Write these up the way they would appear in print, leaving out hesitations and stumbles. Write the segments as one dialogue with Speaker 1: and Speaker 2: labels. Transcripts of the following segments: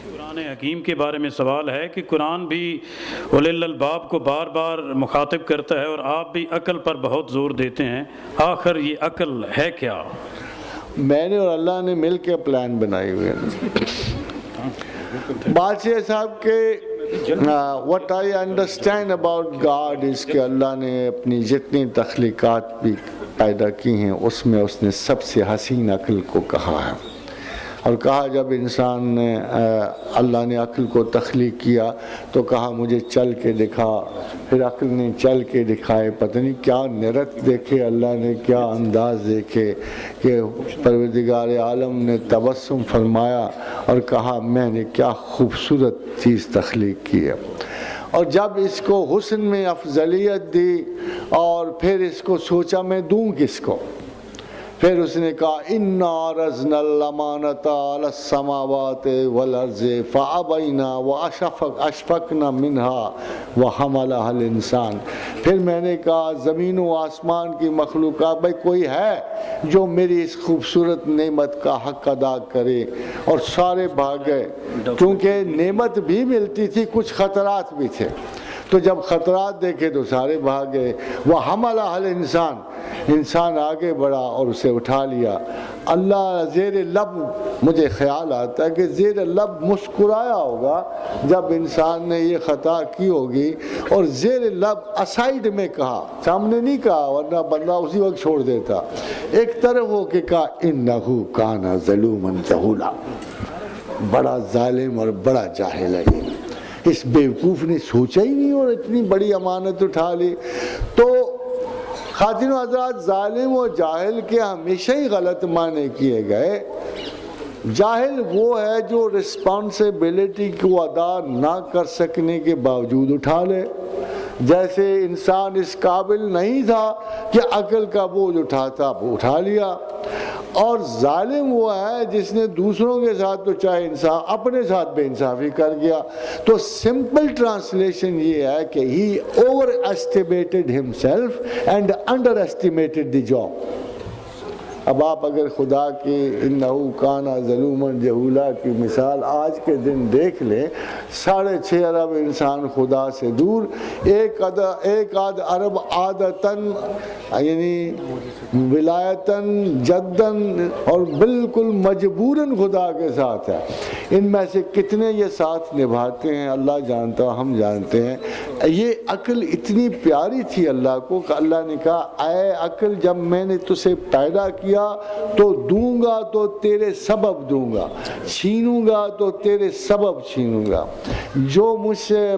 Speaker 1: قرآن حکیم کے بارے میں سوال ہے کہ قرآن بھی اولی الالباب کو بار بار مخاطب کرتا ہے اور آپ بھی عقل پر بہت زور دیتے ہیں، آخر یہ عقل ہے کیا؟
Speaker 2: میں نے اور اللہ نے مل کے پلان بنائی ہوئے ہیں۔ بادشاہ صاحب کے what I understand about God is کہ اللہ نے اپنی جتنی تخلیقات بھی پیدا کی ہیں اس میں اس نے سب سے حسین عقل کو کہا ہے، اور کہا جب انسان نے اللہ نے عقل کو تخلیق کیا تو کہا مجھے چل کے دکھا، پھر عقل نے چل کے دکھائے، پتہ نہیں کیا نرت دیکھے اللہ نے، کیا انداز دیکھے کہ پروردگار عالم نے تبسم فرمایا اور کہا میں نے کیا خوبصورت چیز تخلیق کی ہے۔ اور جب اس کو حسن میں افضلیت دی اور پھر اس کو سوچا میں دوں کس کو، پھر اس نے کہا اِنَّا عَرَضْنَا الْأَمَانَةَ عَلَى السَّمَاوَاتِ وَالْأَرْضِ فَأَبَيْنَا وَأَشْفَقْنَا مِنْهَا وَحَمَلَهَا الْإِنسَانُ۔ پھر میں نے کہا زمین و آسمان کی مخلوقات بھائی کوئی ہے جو میری اس خوبصورت نعمت کا حق ادا کرے، اور سارے بھاگ گئے کیونکہ نعمت بھی ملتی تھی، کچھ خطرات بھی تھے، تو جب خطرات دیکھے تو سارے بھاگ گئے۔ وَحَمَلَهَا الْإِنسَانُ، انسان آگے بڑھا اور اسے اٹھا لیا۔ اللہ زیر لب، مجھے خیال آتا ہے کہ زیر لب مسکرایا ہوگا جب انسان نے یہ خطا کی ہوگی، اور زیر لب اسائڈ میں کہا، سامنے نہیں کہا ورنہ بندہ اسی وقت چھوڑ دیتا، ایک طرف ہو کے کہا انہو کانا ظلوما جہولا، بڑا ظالم اور بڑا جاہل ہے یہ، اس بیوقوف نے سوچا ہی نہیں اور اتنی بڑی امانت اٹھا لی۔ تو خواتین و حضرات، ظالم و جاہل کے ہمیشہ ہی غلط معنی کیے گئے۔ جاہل وہ ہے جو رسپانسبلٹی کو ادا نہ کر سکنے کے باوجود اٹھا لے، جیسے انسان اس قابل نہیں تھا کہ عقل کا بوجھ اٹھاتا، وہ اٹھا لیا۔ اور ظالم وہ ہے جس نے دوسروں کے ساتھ تو چاہے انصاف، اپنے ساتھ بے انصافی کر گیا۔ تو سمپل ٹرانسلیشن یہ ہے کہ he overestimated himself and underestimated the job۔ اب آپ اگر خدا کی انہو کانا ظلوما جہولا کی مثال آج کے دن دیکھ لیں، 6.5 ارب انسان خدا سے دور، ایک آدھ ارب عادتاً یعنی ولایتاً جداً اور بالکل مجبوراً خدا کے ساتھ ہے۔ ان میں سے کتنے یہ ساتھ نبھاتے ہیں اللہ جانتا، ہم جانتے ہیں۔ یہ عقل اتنی پیاری تھی اللہ کو کہ اللہ نے کہا اے عقل جب میں نے تجھے پیدا کیا تو دوں گا تو تیرے سبب دوں گا، چھینوں گا تو تیرے سبب چھینوں گا، جو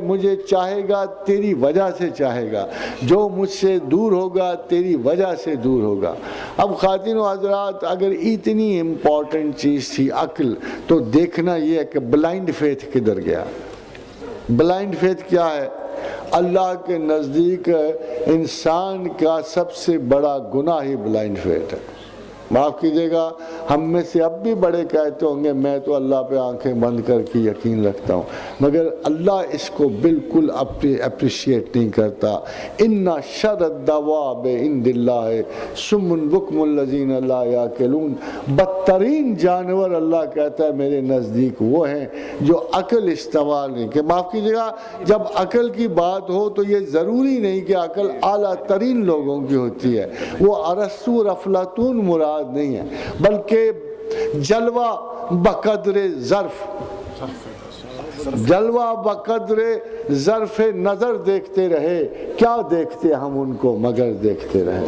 Speaker 2: مجھے چاہے گا تیری وجہ سے چاہے گا، جو مجھ سے دور ہوگا تیری وجہ سے دور ہوگا۔ اب خواتین و حضرات، اگر اتنی امپورٹنٹ چیز تھی عقل، تو دیکھنا یہ ہے کہ بلائنڈ فیتھ کدھر گیا۔ بلائنڈ فیتھ کیا ہے؟ اللہ کے نزدیک انسان کا سب سے بڑا گناہ ہی بلائنڈ فیتھ ہے۔ معاف کیجئے گا، ہم میں سے اب بھی بڑے کہتے ہوں گے میں تو اللہ پہ آنکھیں بند کر کے یقین رکھتا ہوں، مگر اللہ اس کو بالکل اپریشیٹ نہیں کرتا۔ ان شر الدواب عند اللہ صم بکم الذین لا یعقلون، بدترین جانور اللہ کہتا ہے میرے نزدیک وہ ہیں جو عقل استعمال نہیں کہ معاف کیجئے گا، جب عقل کی بات ہو تو یہ ضروری نہیں کہ عقل اعلیٰ ترین لوگوں کی ہوتی ہے، وہ ارسطو اور افلاطون مراد نہیں ہے، بلکہ جلوہ بقدر ظرف، جلوہ بقدر ظرف نظر دیکھتے رہے، کیا دیکھتے ہم ان کو مگر دیکھتے رہے۔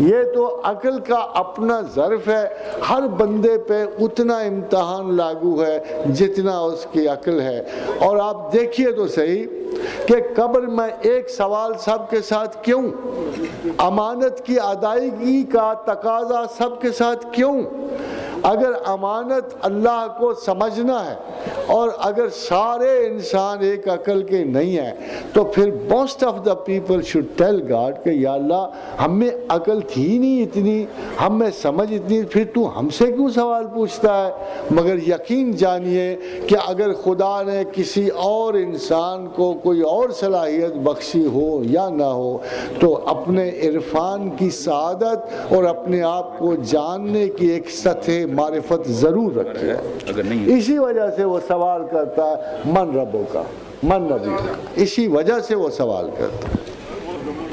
Speaker 2: یہ تو عقل کا اپنا ظرف ہے، ہر بندے پہ اتنا امتحان لاگو ہے جتنا اس کی عقل ہے۔ اور آپ دیکھیے تو صحیح کہ قبر میں ایک سوال سب کے ساتھ کیوں؟ امانت کی ادائیگی کا تقاضا سب کے ساتھ کیوں؟ اگر امانت اللہ کو سمجھنا ہے اور اگر سارے انسان ایک عقل کے نہیں ہیں تو پھر most of the people should tell God کہ یا اللہ ہم میں عقل تھی نہیں اتنی، ہم میں سمجھ اتنی، پھر تو ہم سے کیوں سوال پوچھتا ہے؟ مگر یقین جانیے کہ اگر خدا نے کسی اور انسان کو کوئی اور صلاحیت بخشی ہو یا نہ ہو تو اپنے عرفان کی سعادت اور اپنے آپ کو جاننے کی ایک سطح یہ معرفت ضرور رکھے. اسی وجہ سے وہ سوال کرتا ہے من ربوں کا من نبی کا, اسی وجہ سے وہ سوال کرتا ہے.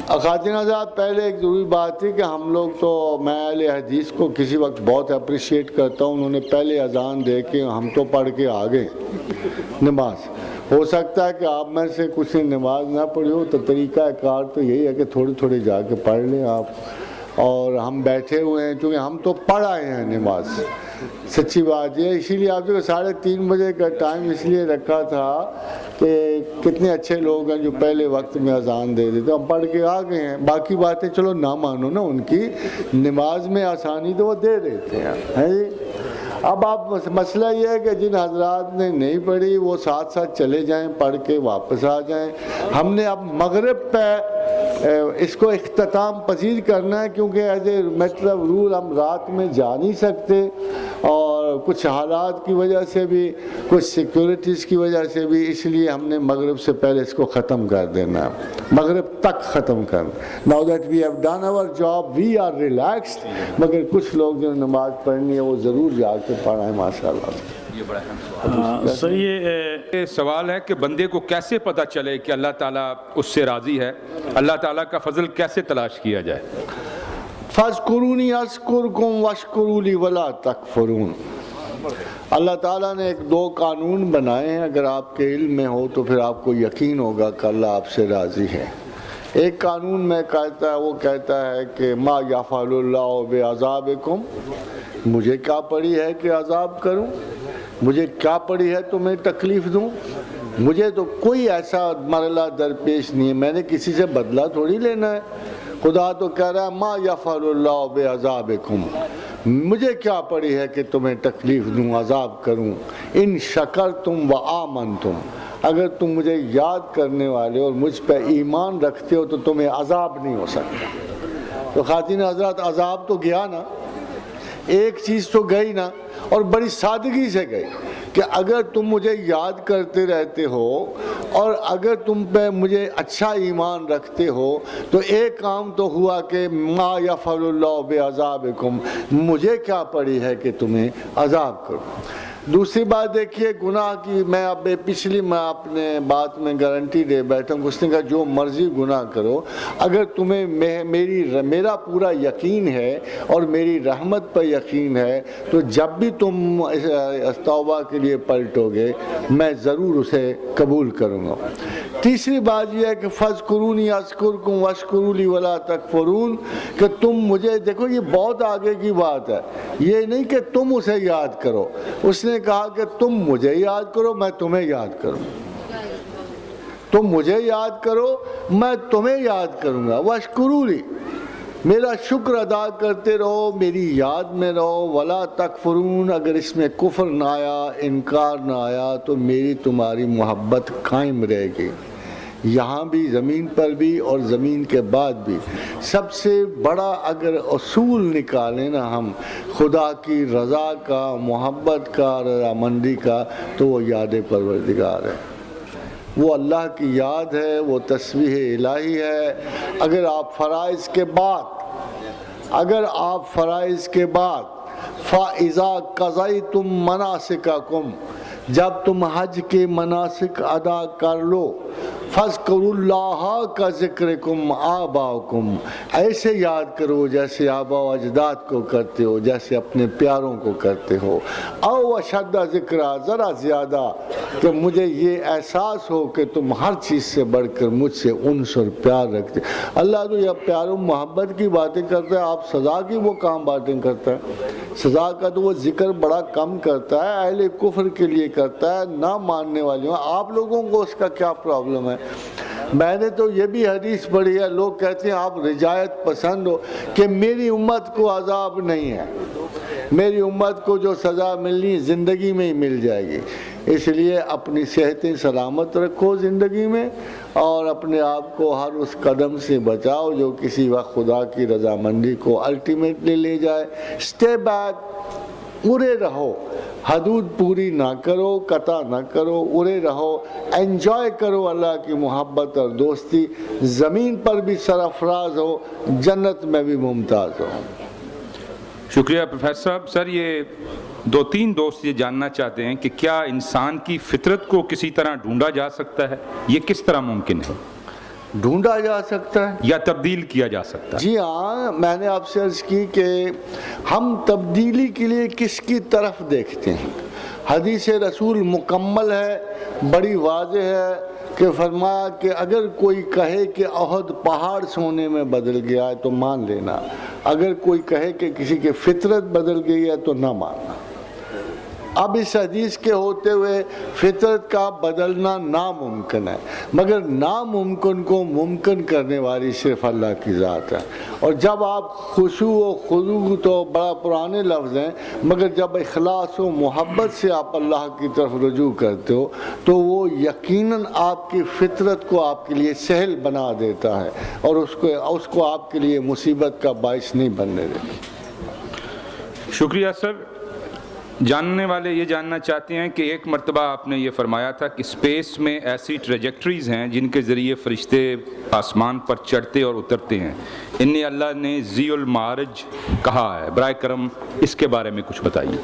Speaker 2: خواتین حضرات, پہلے ایک ضروری بات تھی کہ ہم لوگ تو, میں اہل حدیث کو کسی وقت بہت اپریشیٹ کرتا ہوں, انہوں نے پہلے اذان دے کے ہم تو پڑھ کے آ گئے نماز. ہو سکتا ہے کہ آپ میں سے کچھ نے نماز نہ پڑھی ہو, تو طریقہ کار تو یہی ہے کہ تھوڑے تھوڑے جا کے پڑھ لیں آپ. اور ہم بیٹھے ہوئے ہیں چونکہ ہم تو پڑھ آئے ہیں نماز, سچی بات یہ. اسی لیے آپ کو 3:30 بجے کا ٹائم اس لیے رکھا تھا کہ کتنے اچھے لوگ ہیں جو پہلے وقت میں اذان دے دیتے, ہم پڑھ کے آ گئے ہیں. باقی باتیں چلو نہ مانو نا ان کی, نماز میں آسانی تو وہ دے دیتے ہیں جی. اب آپ مسئلہ یہ ہے کہ جن حضرات نے نہیں پڑھی وہ ساتھ ساتھ چلے جائیں, پڑھ کے واپس آ جائیں. ہم نے اب مغرب پہ اس کو اختتام پذیر کرنا ہے, کیونکہ as a matter of rule ہم رات میں جا نہیں سکتے, اور کچھ حالات کی وجہ سے بھی, کچھ سیکیورٹیز کی وجہ سے بھی, اس لیے ہم نے مغرب سے پہلے اس کو ختم کر دینا, مغرب تک ختم کرنا. Now that we have done our job, we are relaxed. مگر کچھ لوگ جو نماز پڑھنی ہے وہ ضرور جا کے پڑھائیں ماشاءاللہ.
Speaker 1: صحیح ہے.
Speaker 3: سوال ہے کہ بندے کو کیسے پتہ چلے کہ اللہ تعالیٰ اس سے راضی ہے, اللہ تعالیٰ کا فضل کیسے تلاش کیا جائے؟
Speaker 2: فَاذْكُرُونِي أَذْكُرْكُمْ وَاشْكُرُوا لِي وَلَا تَكْفُرُونَ. اللہ تعالیٰ نے 2 قانون بنائے ہیں, اگر آپ کے علم میں ہو تو پھر آپ کو یقین ہوگا کہ اللہ آپ سے راضی ہے. ایک قانون میں کہتا ہے, وہ کہتا ہے کہ ما یفعل اللہ بعذابکم, مجھے کیا پڑی ہے کہ عذاب کروں, مجھے کیا پڑی ہے تمہیں تکلیف دوں, مجھے تو کوئی ایسا مرحلہ درپیش نہیں ہے, میں نے کسی سے بدلہ تھوڑی لینا ہے. خدا تو کہہ رہا ہے ما یفعل اللہ بعذابکم, مجھے کیا پڑی ہے کہ تمہیں تکلیف دوں, عذاب کروں. ان شکرتم و آمنتم, اگر تم مجھے یاد کرنے والے اور مجھ پہ ایمان رکھتے ہو تو تمہیں عذاب نہیں ہو سکتا. تو خواتین حضرات, عذاب تو گیا نا, ایک چیز تو گئی نا, اور بڑی سادگی سے گئی کہ اگر تم مجھے یاد کرتے رہتے ہو اور اگر تم پہ مجھے اچھا ایمان رکھتے ہو تو ایک کام تو ہوا کہ ما یفعل اللہ بعذابکم, مجھے کیا پڑی ہے کہ تمہیں عذاب کروں. دوسری بات دیکھیے گناہ کی, میں اب پچھلی میں اپنے بات میں گارنٹی دے بیٹھا ہوں, اس نے کہا جو مرضی گناہ کرو, اگر تمہیں میرا پورا یقین ہے اور میری رحمت پر یقین ہے تو جب بھی تم توبہ کے لیے پلٹو گے میں ضرور اسے قبول کروں گا. تیسری بات یہ ہے کہ فَاذْكُرُونِي أَذْكُرْكُمْ وَاشْكُرُوا لِي وَلَا تَكْفُرُونَ, کہ تم مجھے دیکھو, یہ بہت آگے کی بات ہے, یہ نہیں کہ تم اسے یاد کرو. اس نے کہا کہ تم مجھے یاد کرو میں تمہیں یاد کروں, تم مجھے یاد کرو میں تمہیں یاد کروں گا. وَاشْكُرُوا لِي, میرا شکر ادا کرتے رہو, میری یاد میں رہو. وَلَا تَكْفُرُونَ, اگر اس میں کفر نہ آیا, انکار نہ آیا, تو میری تمہاری محبت قائم رہے گی, یہاں بھی, زمین پر بھی, اور زمین کے بعد بھی. سب سے بڑا اگر اصول نکالیں نا ہم خدا کی رضا کا, محبت کا, رضامندی کا, تو وہ یاد پروردگار ہے, وہ اللہ کی یاد ہے, وہ تسبیح الہی ہے. اگر آپ فرائض کے بعد فَإِذَا قَضَيْتُم مَنَاسِكَكُمْ, جب تم حج کے مناسک ادا کر لو, فَاذْكُرُوا اللَّهَ كَذِكْرِكُمْ آبَاءَكُمْ, ایسے یاد کرو جیسے آبا و اجداد کو کرتے ہو, جیسے اپنے پیاروں کو کرتے ہو. او اشد ذکرا, ذرا زیادہ, کہ مجھے یہ احساس ہو کہ تم ہر چیز سے بڑھ کر مجھ سے انس اور پیار رکھتے. اللہ تو یہ پیار و محبت کی باتیں کرتا ہے, آپ سزا کی وہ کام باتیں کرتا ہے. سزا کا تو وہ ذکر بڑا کم کرتا ہے, اہل کفر کے لیے کرتا ہے, نہ ماننے والوں. آپ لوگوں کو اس کا کیا پرابلم ہے؟ میں نے تو یہ بھی حدیث پڑھی ہے, لوگ کہتے ہیں آپ رجایت پسند ہو, کہ میری امت کو عذاب نہیں ہے, میری امت کو جو سزا ملنی زندگی میں ہی مل جائے گی. اس لیے اپنی صحتیں سلامت رکھو زندگی میں, اور اپنے آپ کو ہر اس قدم سے بچاؤ جو کسی وقت خدا کی رضامندی کو الٹیمیٹلی لے جائے. اسٹے بیک, اڑے رہو, حدود پوری نہ کرو, قطع نہ کرو, اڑے رہو, انجوائے کرو اللہ کی محبت اور دوستی. زمین پر بھی سرفراز ہو, جنت میں بھی ممتاز ہو.
Speaker 3: شکریہ پروفیسر صاحب. سر یہ 2-3 دوست یہ جاننا چاہتے ہیں کہ کیا انسان کی فطرت کو کسی طرح ڈھونڈا جا سکتا ہے؟ یہ کس طرح ممکن ہے؟
Speaker 2: ڈھونڈا جا سکتا ہے
Speaker 3: یا تبدیل کیا جا سکتا ہے؟
Speaker 2: جی ہاں، میں نے آپ سے عرض کی کہ ہم تبدیلی کے لیے کس کی طرف دیکھتے ہیں. حدیث رسول مکمل ہے، بڑی واضح ہے کہ فرمایا کہ اگر کوئی کہے کہ احد پہاڑ سونے میں بدل گیا ہے تو مان لینا، اگر کوئی کہے کہ کسی کی فطرت بدل گئی ہے تو نہ ماننا. اب اس حدیث کے ہوتے ہوئے فطرت کا بدلنا ناممکن ہے، مگر ناممکن کو ممکن کرنے والی صرف اللہ کی ذات ہے. اور جب آپ خشوع و خضوع تو بڑا پرانے لفظ ہیں، مگر جب اخلاص و محبت سے آپ اللہ کی طرف رجوع کرتے ہو تو وہ یقیناً آپ کی فطرت کو آپ کے لیے سہل بنا دیتا ہے اور اس کو آپ کے لیے مصیبت کا باعث نہیں بننے دیتا.
Speaker 3: شکریہ سر. جاننے والے یہ جاننا چاہتے ہیں کہ ایک مرتبہ آپ نے یہ فرمایا تھا کہ اسپیس میں ایسی ٹریجیکٹریز ہیں جن کے ذریعے فرشتے آسمان پر چڑھتے اور اترتے ہیں. انہیں اللہ نے ذی المعارج کہا ہے. برائے کرم اس کے بارے میں کچھ بتائیے.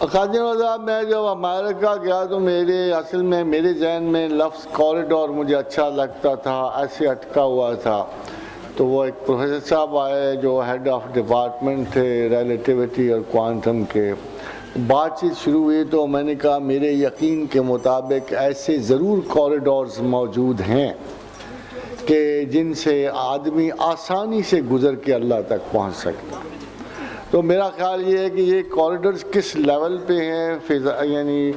Speaker 2: خادم صاحب، میں جب امریکہ گیا تو میرے ذہن میں لفظ کوریڈور مجھے اچھا لگتا تھا، ایسے اٹکا ہوا تھا. تو وہ ایک پروفیسر صاحب آئے جو ہیڈ آف ڈپارٹمنٹ تھے ریلیٹیوٹی اور کوانٹم کے. بات چیت شروع ہوئی تو میں نے کہا میرے یقین کے مطابق ایسے ضرور کوریڈورز موجود ہیں کہ جن سے آدمی آسانی سے گزر کے اللہ تک پہنچ سکتا ہے. تو میرا خیال یہ ہے کہ یہ کوریڈورز کس لیول پہ ہیں، یعنی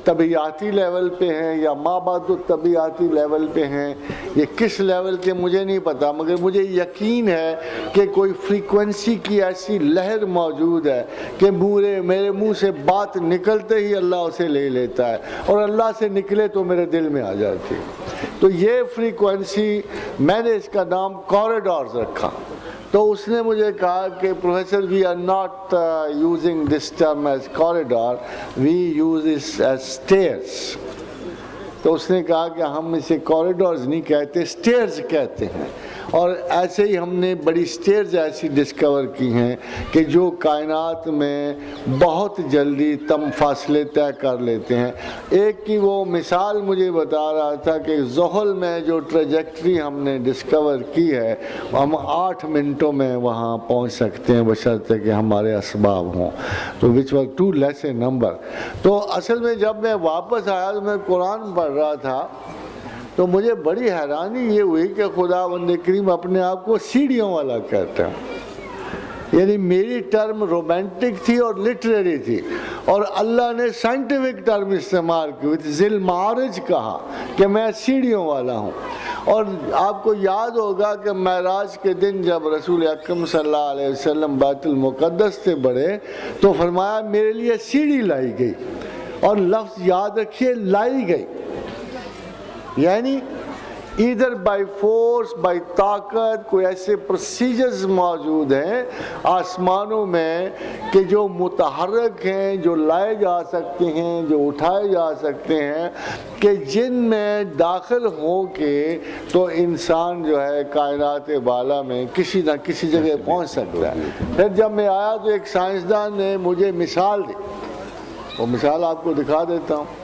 Speaker 2: طبیعیاتی لیول پہ ہیں یا مابعد طبیعیاتی لیول پہ ہیں، یہ کس لیول کے مجھے نہیں پتا، مگر مجھے یقین ہے کہ کوئی فریکوینسی کی ایسی لہر موجود ہے کہ میرے منہ سے بات نکلتے ہی اللہ اسے لے لیتا ہے اور اللہ سے نکلے تو میرے دل میں آ جاتی. تو یہ فریکوینسی میں نے اس کا نام کوریڈورز رکھا. تو اس نے مجھے کہا کہ professor we are not using this term as corridor, we use اس ایز اسٹیئرس. تو اس نے کہا کہ ہم اسے کوریڈورز نہیں کہتے، اسٹیئرز کہتے ہیں. اور ایسے ہی ہم نے بڑی اسٹیئرز ایسی ڈسکور کی ہیں کہ جو کائنات میں بہت جلدی فاصلے طے کر لیتے ہیں. ایک کی وہ مثال مجھے بتا رہا تھا کہ زحل میں جو ٹریجیکٹری ہم نے ڈسکور کی ہے ہم 8 منٹوں میں وہاں پہنچ سکتے ہیں بشرطے کہ ہمارے اسباب ہوں. تو which was too less a number. تو اصل میں جب میں واپس آیا تو میں قرآن پڑھ رہا تھا تو مجھے بڑی حیرانی یہ ہوئی کہ خداوند کریم اپنے آپ کو سیڑھیوں والا کہتا ہے. یعنی میری ٹرم رومانٹک تھی اور لٹریری تھی اور اللہ نے سائنٹیفک ٹرم استعمال کی، ذی المعارج کہا کہ میں سیڑھیوں والا ہوں. اور آپ کو یاد ہوگا کہ معراج کے دن جب رسول اکرم صلی اللہ علیہ وسلم بیت المقدس سے بڑھے تو فرمایا میرے لیے سیڑھی لائی گئی، اور لفظ یاد رکھیے لائی گئی، یعنی ادھر بائی فورس بائی طاقت کوئی ایسے پروسیجرز موجود ہیں آسمانوں میں کہ جو متحرک ہیں، جو لائے جا سکتے ہیں، جو اٹھائے جا سکتے ہیں، کہ جن میں داخل ہو کے تو انسان جو ہے کائنات بالا میں کسی نہ کسی جگہ پہنچ سکتا ہے. پھر جب میں آیا تو ایک سائنسدان نے مجھے مثال دی، وہ مثال آپ کو دکھا دیتا ہوں.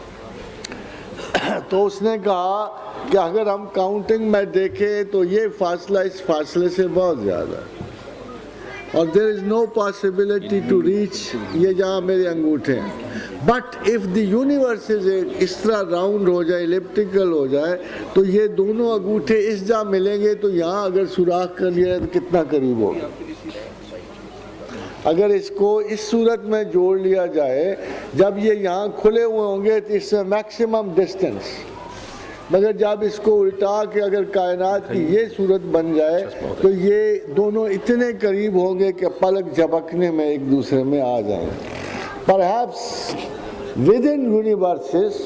Speaker 2: تو اس نے کہا کہ اگر ہم کاؤنٹنگ میں دیکھیں تو یہ فاصلہ اس فاصلے سے بہت زیادہ ہے اور there is no possibility to reach یہ جہاں میرے انگوٹھے ہیں. بٹ if the universe اس طرح راؤنڈ ہو جائے، ایلپٹیکل ہو جائے تو یہ دونوں انگوٹھے اس جہاں ملیں گے تو یہاں اگر سوراخ کر لیا تو کتنا قریب ہوگا. اگر اس کو اس صورت میں جوڑ لیا جائے، جب یہ یہاں کھلے ہوئے ہوں گے تو اس سے میکسیمم ڈسٹنس، مگر جب اس کو الٹا کے اگر کائنات کی یہ صورت بن جائے تو یہ دونوں اتنے قریب ہوں گے کہ پلک جھپکنے میں ایک دوسرے میں آ جائیں. Perhaps within universes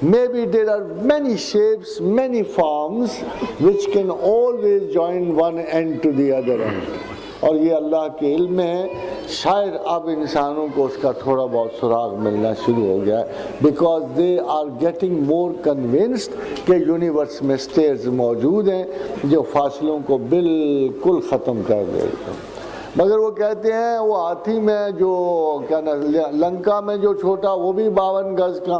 Speaker 2: maybe there are many shapes, many forms which can always join one end to the other end. اور یہ اللہ کے علم میں ہے. شاید اب انسانوں کو اس کا تھوڑا بہت سراغ ملنا شروع ہو گیا ہے because they are getting more convinced کہ یونیورس میں اسٹیئرز موجود ہیں جو فاصلوں کو بالکل ختم کر دیتے ہیں. مگر وہ کہتے ہیں وہ ہاتھی میں جو کیا نا لنکا میں جو چھوٹا وہ بھی 52 گز کا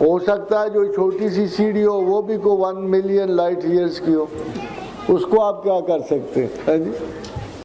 Speaker 2: ہو سکتا ہے، جو چھوٹی سی سیڑھی ہو وہ بھی کو 1 ملین لائٹ ایئرس کی ہو، اس کو آپ کیا کر سکتے ہیں؟